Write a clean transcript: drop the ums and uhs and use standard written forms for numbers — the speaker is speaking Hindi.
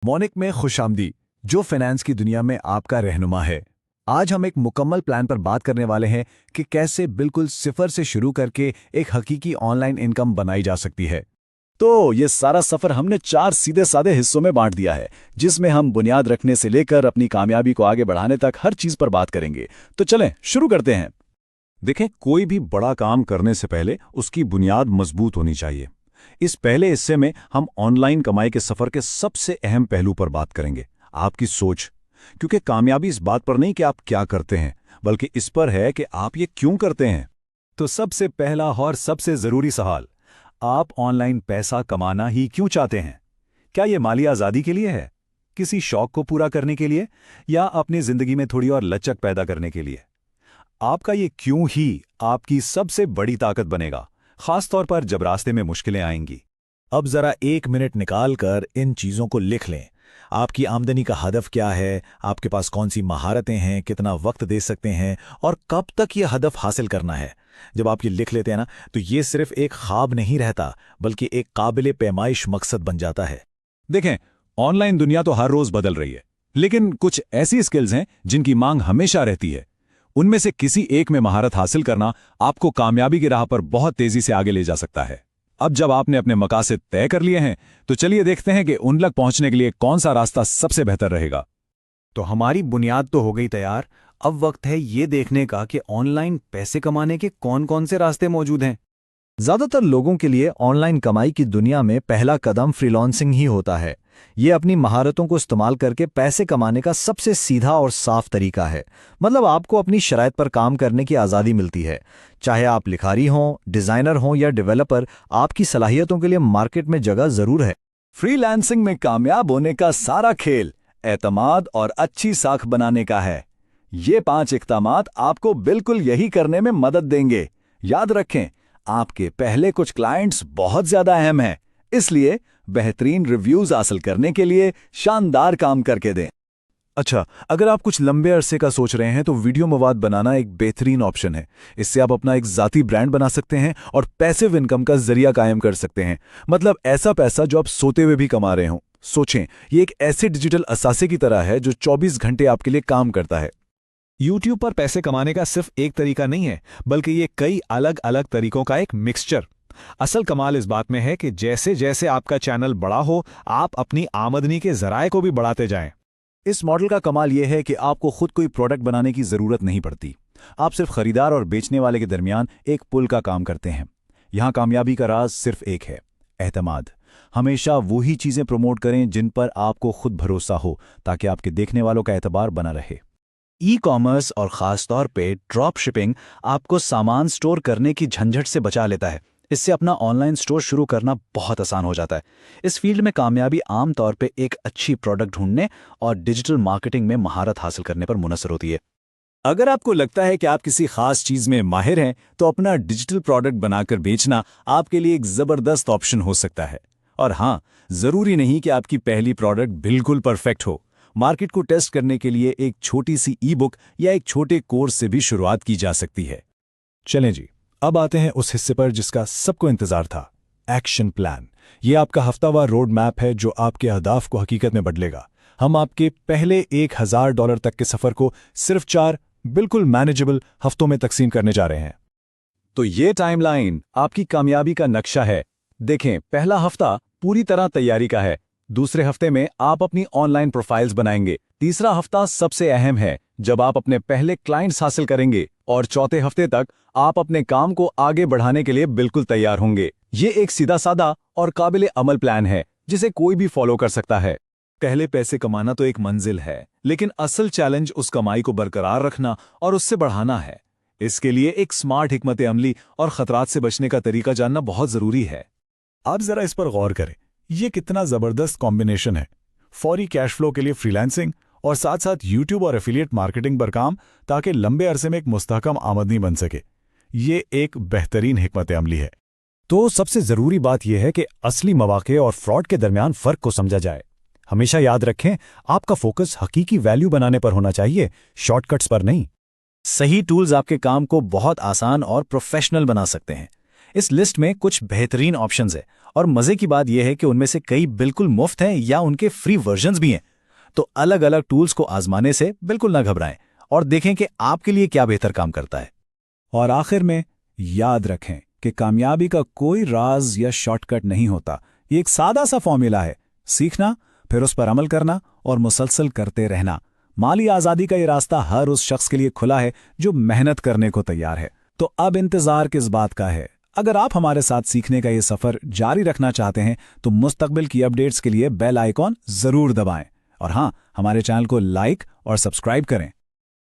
मॉनिक में खुशामदी, जो फाइनेंस की दुनिया में आपका रहनुमा है। आज हम एक मुकम्मल प्लान पर बात करने वाले हैं कि कैसे बिल्कुल सिफर से शुरू करके एक हकीकी ऑनलाइन इनकम बनाई जा सकती है। तो ये सारा सफर हमने 4 सीधे साधे हिस्सों में बांट दिया है, जिसमें हम बुनियाद रखने से लेकर अपनी कामयाबी को आगे बढ़ाने तक हर चीज पर बात करेंगे। तो चलें शुरू करते हैं। देखें, कोई भी बड़ा काम करने से पहले उसकी बुनियाद मजबूत होनी चाहिए। इस पहले हिस्से में हम ऑनलाइन कमाई के सफर के सबसे अहम पहलू पर बात करेंगे, आपकी सोच। क्योंकि कामयाबी इस बात पर नहीं कि आप क्या करते हैं, बल्कि इस पर है कि आप ये क्यों करते हैं। तो सबसे पहला और सबसे जरूरी सवाल, आप ऑनलाइन पैसा कमाना ही क्यों चाहते हैं? क्या ये माली आज़ादी के लिए है, किसी शौक को पूरा करने के लिए, या अपनी जिंदगी में थोड़ी और लचक पैदा करने के लिए? आपका ये क्यों ही आपकी सबसे बड़ी ताकत बनेगा, खासतौर पर जब रास्ते में मुश्किलें आएंगी। अब जरा 1 मिनट निकाल कर इन चीजों को लिख लें। आपकी आमदनी का हदफ क्या है, आपके पास कौन सी महारतें हैं, कितना वक्त दे सकते हैं और कब तक यह हदफ हासिल करना है। जब आप ये लिख लेते हैं ना, तो ये सिर्फ एक ख्वाब नहीं रहता, बल्कि एक काबिल पैमाइश मकसद बन जाता है। देखें, ऑनलाइन दुनिया तो हर रोज बदल रही है, लेकिन कुछ ऐसी स्किल्स हैं जिनकी मांग हमेशा रहती है। उनमें से किसी एक में महारत हासिल करना आपको कामयाबी की राह पर बहुत तेजी से आगे ले जा सकता है। अब जब आपने अपने मकासद तय कर लिए हैं, तो चलिए देखते हैं कि उन तक पहुंचने के लिए कौन सा रास्ता सबसे बेहतर रहेगा। तो हमारी बुनियाद तो हो गई तैयार। अब वक्त है ये देखने का कि ऑनलाइन पैसे कमाने के कौन कौन से रास्ते मौजूद हैं। ज्यादातर लोगों के लिए ऑनलाइन कमाई की दुनिया में पहला कदम फ्रीलांसिंग ही होता है। ये अपनी महारतों को इस्तेमाल करके पैसे कमाने का सबसे सीधा और साफ तरीका है। मतलब आपको अपनी शराइत पर काम करने की आज़ादी मिलती है। चाहे आप लिखारी हों, डिज़ाइनर हों या डेवलपर, आपकी सलाहियतों के लिए मार्केट में जगह ज़रूर है। फ्रीलांसिंग में कामयाब होने का सारा खेल एतमाद और अच्छी साख बनाने का है। ये 5 इक़दामात आपको बिल्कुल यही करने में मदद देंगे। याद रखें, आपके पहले कुछ क्लाइंट्स बहुत ज्यादा अहम हैं, इसलिए बेहतरीन रिव्यूज हासिल करने के लिए शानदार काम करके दें। अच्छा, अगर आप कुछ लंबे अरसे का सोच रहे हैं तो वीडियो मवाद बनाना एक बेहतरीन ऑप्शन है। इससे आप अपना एक ज़ाती ब्रांड बना सकते हैं और पैसिव इनकम का जरिया कायम कर सकते हैं। मतलब ऐसा पैसा जो आप सोते हुए भी कमा रहे हों। सोचें, ये एक ऐसे डिजिटल असासे की तरह है जो 24 घंटे आपके लिए काम करता है। YouTube पर पैसे कमाने का सिर्फ एक तरीका नहीं है, बल्कि ये कई अलग अलग तरीकों का एक मिक्सचर। असल कमाल इस बात में है कि जैसे जैसे आपका चैनल बड़ा हो, आप अपनी आमदनी के जराए को भी बढ़ाते जाएं। इस मॉडल का कमाल यह है कि आपको खुद कोई प्रोडक्ट बनाने की जरूरत नहीं पड़ती। आप सिर्फ खरीदार और बेचने वाले के दरमियान एक पुल का काम करते हैं। यहां कामयाबी का राज सिर्फ एक है, एतमाद। हमेशा वही चीजें प्रमोट करें जिन पर आपको खुद भरोसा हो, ताकि आपके देखने वालों का एतबार बना रहे। ई कॉमर्स और ख़ास तौर पे ड्रॉप शिपिंग आपको सामान स्टोर करने की झंझट से बचा लेता है। इससे अपना ऑनलाइन स्टोर शुरू करना बहुत आसान हो जाता है। इस फील्ड में कामयाबी आमतौर पे एक अच्छी प्रोडक्ट ढूंढने और डिजिटल मार्केटिंग में महारत हासिल करने पर मुनहसर होती है। अगर आपको लगता है कि आप किसी खास चीज में माहिर हैं, तो अपना डिजिटल प्रोडक्ट बनाकर बेचना आपके लिए एक जबरदस्त ऑप्शन हो सकता है। और हाँ, जरूरी नहीं कि आपकी पहली प्रोडक्ट बिल्कुल परफेक्ट हो। मार्केट को टेस्ट करने के लिए एक छोटी सी ई बुक या एक छोटे कोर्स से भी शुरुआत की जा सकती है। चलें जी, अब आते हैं उस हिस्से पर जिसका सबको इंतजार था, एक्शन प्लान। ये आपका हफ्तावार रोड मैप है जो आपके अहदाफ को हकीकत में बदलेगा। हम आपके पहले $1000 तक के सफर को सिर्फ 4 बिल्कुल मैनेजेबल हफ्तों में तकसीम करने जा रहे हैं। तो ये टाइमलाइन आपकी कामयाबी का नक्शा है। देखें, पहला हफ्ता पूरी तरह तैयारी का है। दूसरे हफ्ते में आप अपनी ऑनलाइन प्रोफाइल्स बनाएंगे। तीसरा हफ्ता सबसे अहम है, जब आप अपने पहले क्लाइंट्स हासिल करेंगे। और चौथे हफ्ते तक आप अपने काम को आगे बढ़ाने के लिए बिल्कुल तैयार होंगे। ये एक सीधा साधा और काबिल अमल प्लान है, जिसे कोई भी फॉलो कर सकता है। पहले पैसे कमाना तो एक मंजिल है, लेकिन असल चैलेंज उस कमाई को बरकरार रखना और उससे बढ़ाना है। इसके लिए एक स्मार्ट हिकमत अमली और खतरात से बचने का तरीका जानना बहुत जरूरी है। आप जरा इस पर गौर करें, ये कितना जबरदस्त कॉम्बिनेशन है। फौरी कैश फ्लो के लिए फ्रीलांसिंग और साथ साथ यूट्यूब और एफिलिएट मार्केटिंग पर काम, ताकि लंबे अरसे में एक मुस्तहकम आमदनी बन सके। ये एक बेहतरीन हिकमत अमली है। तो सबसे जरूरी बात यह है कि असली मौके और फ्रॉड के दरमियान फर्क को समझा जाए। हमेशा याद रखें, आपका फोकस हकीकी वैल्यू बनाने पर होना चाहिए, शॉर्टकट्स पर नहीं। सही टूल्स आपके काम को बहुत आसान और प्रोफेशनल बना सकते हैं। इस लिस्ट में कुछ बेहतरीन ऑप्शंस है और मजे की बात यह है कि उनमें से कई बिल्कुल मुफ्त हैं या उनके फ्री वर्जन्स भी हैं। तो अलग अलग टूल्स को आजमाने से बिल्कुल ना घबराएं और देखें कि आपके लिए क्या बेहतर काम करता है। और आखिर में याद रखें कि कामयाबी का कोई राज या शॉर्टकट नहीं होता। ये एक सादा सा फॉर्मूला है, सीखना, फिर उस पर अमल करना और मुसलसल करते रहना। माली आज़ादी का ये रास्ता हर उस शख्स के लिए खुला है जो मेहनत करने को तैयार है। तो अब इंतज़ार किस बात का है? अगर आप हमारे साथ सीखने का ये सफ़र जारी रखना चाहते हैं तो मुस्तकबिल की अपडेट्स के लिए बेल आइकॉन ज़रूर दबाएं। और हाँ, हमारे चैनल को लाइक और सब्सक्राइब करें।